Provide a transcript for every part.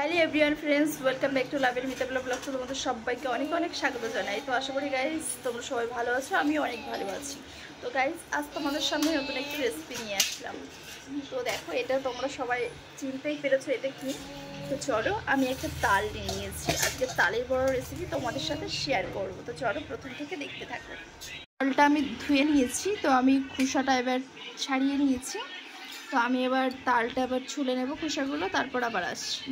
Hello everyone friends, welcome back to লাভের Mita blog. তোমাদের সবাইকে অনেক অনেক স্বাগত জানাই। তো আশা করি গাইজ তোমরা সবাই ভালো আছো, আমিও অনেক ভালো আছি। তো গাইজ আজ তোমাদের সামনে নতুন একটি রেসিপি নিয়ে আসলাম। তো দেখো, এটা তোমরা সবাই চিনতেই পেরেছো এটা কি। তো চলো, আমি একটা তাল নিয়ে নিয়েছি, আজকে তালের বড় রেসিপি তোমাদের সাথে শেয়ার করবো। তো চলো প্রথম থেকে দেখতে থাকো। তালটা আমি ধুয়ে নিয়েছি, তো আমি খোসাটা এবার ছাড়িয়ে নিয়েছি। তো আমি এবার তালটা এবার ছুলে নেব খোসাগুলো, তারপর আবার আসছি।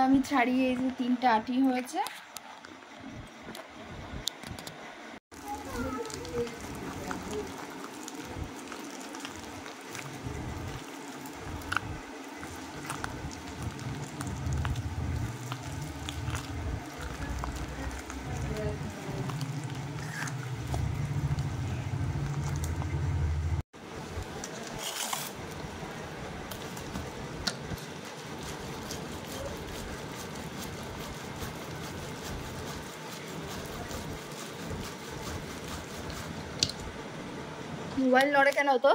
আমি ছাড়িয়ে এই যে 3টা আটি হয়েছে। মোবাইল নড়ে কেন তো?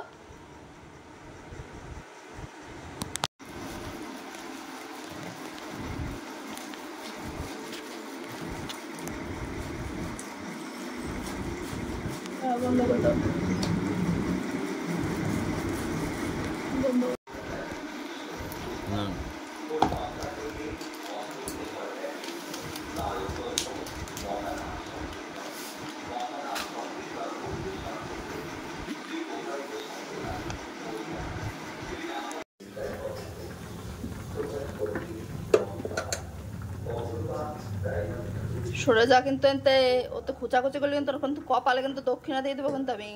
বন্ধ করে দাও, বন্ধ। সরে যা, কিন্তু এনতে ও তো খোঁচাখুচি করলে কিন্তু তখন তো কপালে কিন্তু দক্ষিণা দিয়ে দেবো কিন্তু আমি।